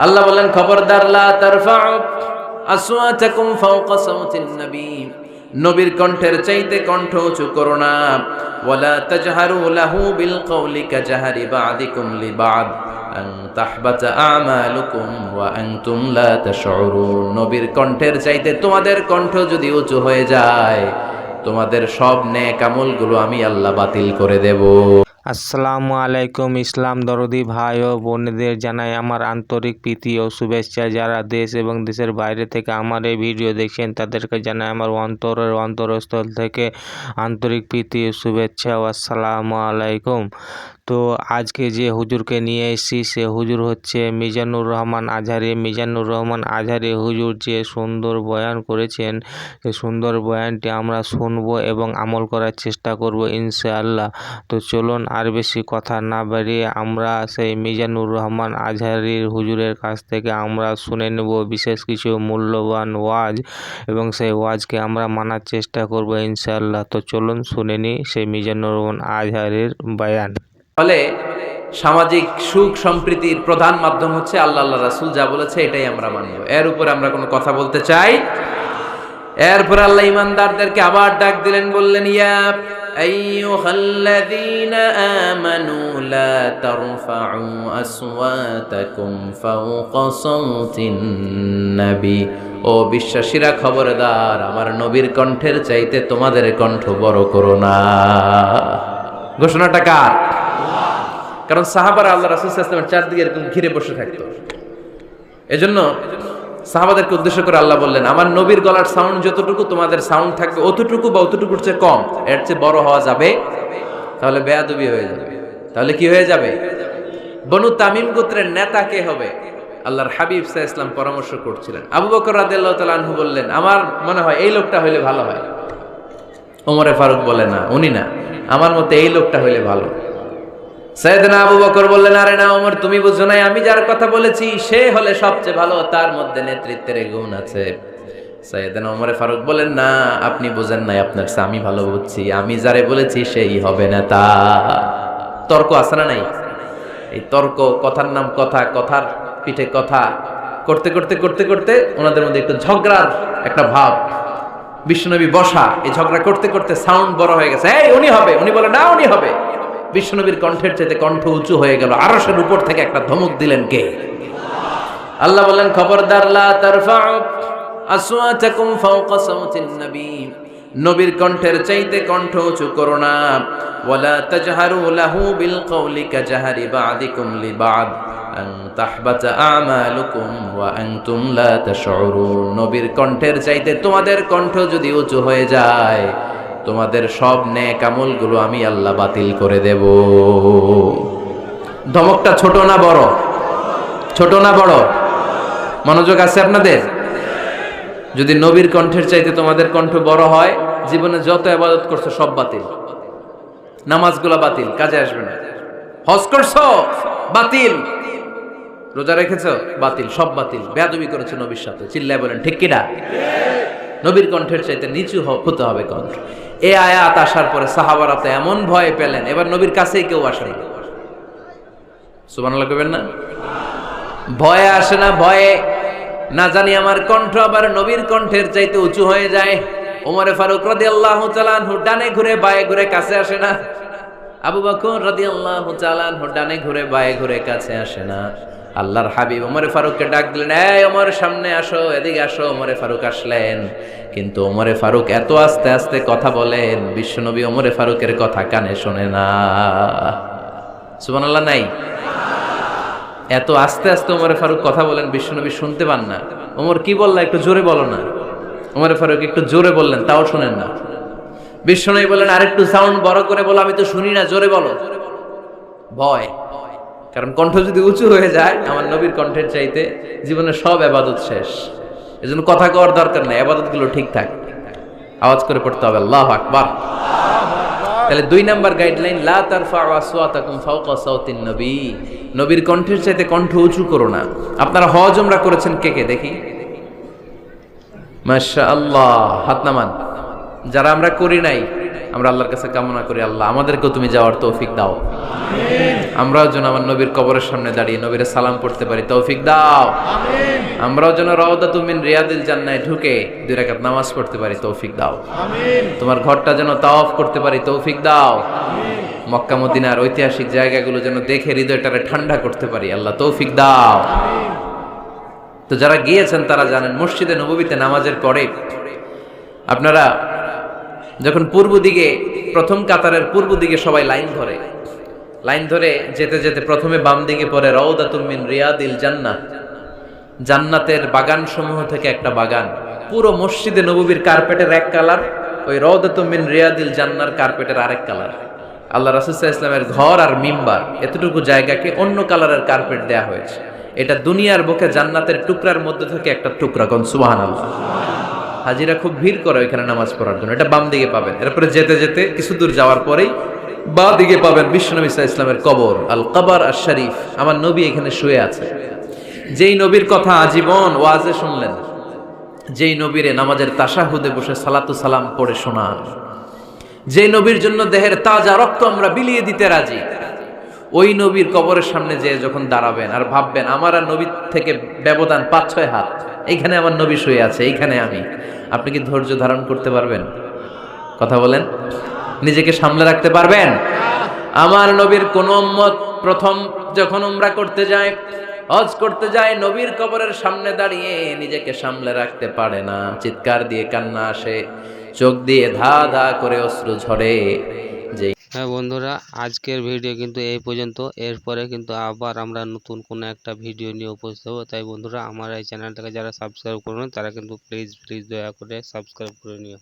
আল্লাহ বলেন, খবরদার লা তারফাউ আসওয়াতাকুম ফাওকা সাওতিন নবী, নবীর কণ্ঠের চাইতে কণ্ঠ উঁচু করো না। ওয়ালা তাজহারু লাহু বিল কওলি কাজহারি বা'দিকুম লিবা'দ আন তাহবাতা আমালুকুম ওয়া আনতুম লা তাশউরুন। নবীর কণ্ঠের চাইতে তোমাদের কণ্ঠ যদি উঁচু হয়ে যায়, তোমাদের সব নেক আমলগুলো আমি আল্লাহ বাতিল করে দেব। আসসালামু আলাইকুম। ইসলাম দরদি ভাই ও বোনদের জানাই আমার আন্তরিক প্রীতি ও শুভেচ্ছা। যারা দেশ এবং দেশের বাইরে থেকে আমার এই ভিডিও দেখছেন তাদেরকে জানাই আমার অন্তরের অন্তরস্থল থেকে আন্তরিক প্রীতি ও শুভেচ্ছা ও আসসালামু আলাইকুম। তো আজকে যে হুজুরকে নিয়ে এসেছি সে হুজুর হচ্ছে মিজানুর রহমান আজহারি। মিজানুর রহমান আজহারি হুজুর যে সুন্দর বয়ান করেছেন, সেই সুন্দর বয়ানটি আমরা শুনবো এবং আমল করার চেষ্টা করব ইনশাআল্লাহ। তো চলুন আর বেশি কথা না বাড়িয়ে আমরা সেই মিজানুর রহমান আজহারির হুজুরের কাছ থেকে আমরা শুনে নেব বিশেষ কিছু মূল্যবান ওয়াজ এবং সেই ওয়াজকে আমরা মানার চেষ্টা করব ইনশাআল্লাহ। তো চলুন শুনে নিই সেই মিজানুর রহমান আজহারির বয়ান। ফলে সামাজিক সুখ সম্প্রীতির প্রধান মাধ্যম হচ্ছে আল্লাহ আল্লাহ রাসূল যা বলেছে এটাই আমরা মানব। এর উপরে আমরা কোনো কথা বলতে চাই। এরপর আল্লাহ ঈমানদারদেরকে আবার ডাক দিলেন, বললেন, ইয়া আইয়ুহাল্লাযীনা আমানু লা তারফাউ আসওয়াতাকুম ফাওকা সাওতিন নবী। ও বিশ্বাসীরা, খবরদার, আমার নবীর কণ্ঠের চাইতে তোমাদের কণ্ঠ বড় করো না। ঘোষণাটা কার? কারণ সাহাবারা আল্লাহ রাসূল সাল্লাল্লাহু আলাইহি ওয়াসাল্লামের চারদিকে এরকম ঘিরে বসে থাকতো। এজন্য সাহাবাদেরকে উদ্দেশ্য করে আল্লাহ বললেন, আমার নবীর গলার সাউন্ড যতটুকু তোমাদের সাউন্ড থাকবে অতটুকু বা অতটুকুর চেয়ে কম, এর চেয়ে বড় হওয়া যাবে তাহলে বেয়াদবি হয়ে যাবে। তাহলে কি হয়ে যাবে? বনু তামিম গোত্রের নেতা কে হবে? আল্লাহর হাবিব সাল্লাল্লাহু আলাইহি ওয়াসাল্লাম পরামর্শ করছিলেন। আবু বকর রাদিয়াল্লাহু তাআলা আনহু বললেন, আমার মনে হয় এই লোকটা হইলে ভালো হয়। ওমরে ফারুক বলে, না, উনি না, আমার মতে এই লোকটা হইলে ভালো। সাইয়েদনা আবু বকর বললেন, আরে না ওমর, তুমি বুঝো নাই, আমি যার কথা বলেছি সে হলে সবচেয়ে ভালো, তার মধ্যে নেতৃত্বের গুণ আছে। সাইয়েদনা ওমরে ফারুক বলেন, না, আপনি বুঝেন নাই, আপনার চেয়ে আমি ভালো বুঝছি, আমি যারে বলেছি সেই হবে নেতা। তর্ক আছে না নাই? এই তর্ক, কথার নাম কথা, কথার পিঠে কথা করতে করতে করতে করতে ওনাদের মধ্যে একটু ঝগড়ার একটা ভাব। বিশ্বনবী বসা, এই ঝগড়া করতে করতে সাউন্ড বড় হয়ে গেছে, এই উনি হবে, উনি বলে না উনি হবে। বিশ্বনবীর কণ্ঠের চাইতে কণ্ঠ উঁচু হয়ে গেল। আরশের উপর থেকে একটা ধমক দিলেন কে? আল্লাহ বললেন, খবরদার লা তারফাউ আসওয়াতাকুম ফাওকা সাওতিন নবী, নবীর কণ্ঠের চাইতে কণ্ঠ উঁচু করো না। ওয়ালা তাজহারু লাহু বিল কওলি কাজহারি বা'দিকুম লিবা'দ আন তাহবাতা আমালুকুম ওয়া আনতুম লা তাশউরুন। নবীর কণ্ঠের চাইতে তোমাদের কণ্ঠ যদি উঁচু হয়ে যায়, তোমাদের সব নেক আমলগুলো আমি আল্লাহ বাতিল করে দেব। ধমকটা ছোট না বড়? ছোট না বড়? মনোযোগ আছে আপনাদের? যদি নবীর কণ্ঠের চাইতে তোমাদের কণ্ঠ বড় হয়, জীবনে যত ইবাদত করছো সব বাতিল। নামাজগুলো বাতিল, কাজে আসবে না। হজ করছো, বাতিল। রোজা রেখেছো, বাতিল, সব বাতিল। বেয়াদবি করেছো নবীর সাথে, চিল্লায় বলেন ঠিক কিনা? নবীর কণ্ঠের চাইতে নিচু হতে হবে কণ্ঠ। এই আয়াত আসার পরে সাহাবারা তো এমন ভয় পেলেন, এবার নবীর কাছেই কেউ আসে না। সুবহানাল্লাহ কইবেন না? ভয়ে আসে না, ভয়ে না জানি আমার কণ্ঠ আবার নবীর কণ্ঠের চাইতে উঁচু হয়ে যায়। ওমরে ফারুক রাদিয়াল্লাহু তাআলা আনহু ডানে ঘুরে বায়ে ঘুরে কাছে আসে না। আবু বকর রাদিয়াল্লাহু তাআলা আনহু ডানে ঘুরে বায়ে ঘুরে কাছে আসে না। আল্লাহর হাবিব ওমরে ফারুককে ডাক দিলেন, এই ওমর, সামনে আসো, এদিকে আসো। ওমরে ফারুক আসলেন, কিন্তু ওমরে ফারুক এত আস্তে আস্তে কথা বলেন, বিশ্বনবী ওমরে ফারুকের কথা কানে শোনে না। সুবহানাল্লাহ নাই? এত আস্তে আস্তে ওমরে ফারুক কথা বলেন, বিশ্বনবী শুনতে পান না। ওমর, কি বললা, একটু জোরে বলো না। ওমরে ফারুক একটু জোরে বললেন, তাও শোনেন না। বিশ্বনবী বললেন, আরেকটু সাউন্ড বড় করে বলো, আমি তো শুনি না, জোরে বলো। ভয়, কারণ কণ্ঠ যদি উঁচু হয়ে যায় আমার নবীর কণ্ঠের চাইতে, জীবনের সব ইবাদত শেষ। এজন্য কথা কওয়ার দরকার নেই, ইবাদতগুলো ঠিকঠাক আওয়াজ করে পড়তে হবে আল্লাহু আকবার। তাহলে 2 নাম্বার গাইডলাইন, লা তারফাউ আসওয়াতাকুম ফাওকা সাওতিন নবী, নবীর কণ্ঠের চাইতে কণ্ঠ উঁচু করো না। আপনারা হজ উমরা করেছেন কে কে দেখি? মাশাআল্লাহ, হাত নামান। যারা আমরা করি নাই আমরা আল্লাহর কাছে কামনা করি, আল্লাহ আমাদেরকেও তুমি যাওয়ার তৌফিক দাও। আমরাও যেন আমার নবীর কবরের সামনে দাঁড়িয়ে নবীর সালাম পড়তে পারি, তৌফিক দাও। আমরাও যেন রাউদাতুম মিন রিয়াদিল জান্নায় ঢুকে 2 রাকাত নামাজ পড়তে পারি, তৌফিক দাও। তোমার ঘরটা যেন তাওয়াফ করতে পারি, তৌফিক দাও। মক্কা মদিনার ঐতিহাসিক জায়গাগুলো যেন দেখে হৃদয়টারে ঠান্ডা করতে পারি, আল্লাহ তৌফিক দাও। তো যারা গিয়েছেন তারা জানেন, মসজিদে নববীতে নামাজের পরে আপনারা যখন পূর্ব দিকে, প্রথম কাতারের পূর্ব দিকে সবাই লাইন ধরে যেতে যেতে প্রথমে বাম দিকে পড়ে রাউদাতুম মিন রিয়াদিল জান্নাহ, জান্নাতের বাগান সমূহ থেকে একটা বাগান। পুরো মসজিদে নববীর কার্পেটের এক কালার, ওই রাউদাতুম মিন রিয়াদিল জান্নাহর কার্পেটের আরেক কালার। আল্লাহ রাসূল সাল্লাল্লাহু আলাইহি ওয়াসাল্লামের ঘর আর মিম্বার এতটুকু জায়গাকে অন্য কালারের কার্পেট দেয়া হয়েছে। এটা দুনিয়ার বুকে জান্নাতের টুকরার মধ্যে থেকে একটা টুকরা, কোন সুবহানাল্লাহ। হাজিরা খুব ভিড় করে ওইখানে নামাজ পড়ার জন্য। এটা বাম দিকে পাবেন। এরপরে যেতে যেতে কিছু দূর যাওয়ার পরেই বাঁ দিকে পাবেন বিশ্বনবী সাল্লাল্লাহু আলাইহি ওয়াসাল্লামের কবর, আল কবর আশ শরীফ। আমার নবী এখানে শুয়ে আছে, যেই নবীর কথা আজীবন ওয়াজে শুনলেন, যেই নবীরে নামাজের তাশাহুদে বসে সালাতু সালাম পড়ে শোনান, যেই নবীর জন্য দেহের তাজা রক্ত আমরা বিলিয়ে দিতে রাজি, ওই নবীর কবরের সামনে যেয়ে যখন দাঁড়াবেন আর ভাববেন আমার আর নবীর থেকে ব্যবধান 5-6 হাত, এইখানে আমার নবী শুয়ে আছে, এইখানে আমি, আপনি কি ধৈর্য ধারণ করতে পারবেন? কথা বলেন, নিজেকে সামলে রাখতে পারবেন? আমার নবীর কোন উম্মত প্রথম যখন উমরা করতে যায়, হজ করতে যায়, নবীর কবরের সামনে দাঁড়িয়ে নিজেকে সামলে রাখতে পারে না, চিৎকার দিয়ে কান্না আসে, চোখ দিয়ে ধা ধা করে অশ্রু ঝরে। যে হ্যাঁ বন্ধুরা, আজকের ভিডিও কিন্তু এই পর্যন্ত। এরপরে কিন্তু আবার আমরা নতুন কোনো একটা ভিডিও নিয়ে উপস্থিত হবো। তাই বন্ধুরা, আমার এই চ্যানেলটাকে যারা সাবস্ক্রাইব করুন তারা কিন্তু প্লিজ দয়া করে সাবস্ক্রাইব করে নিও।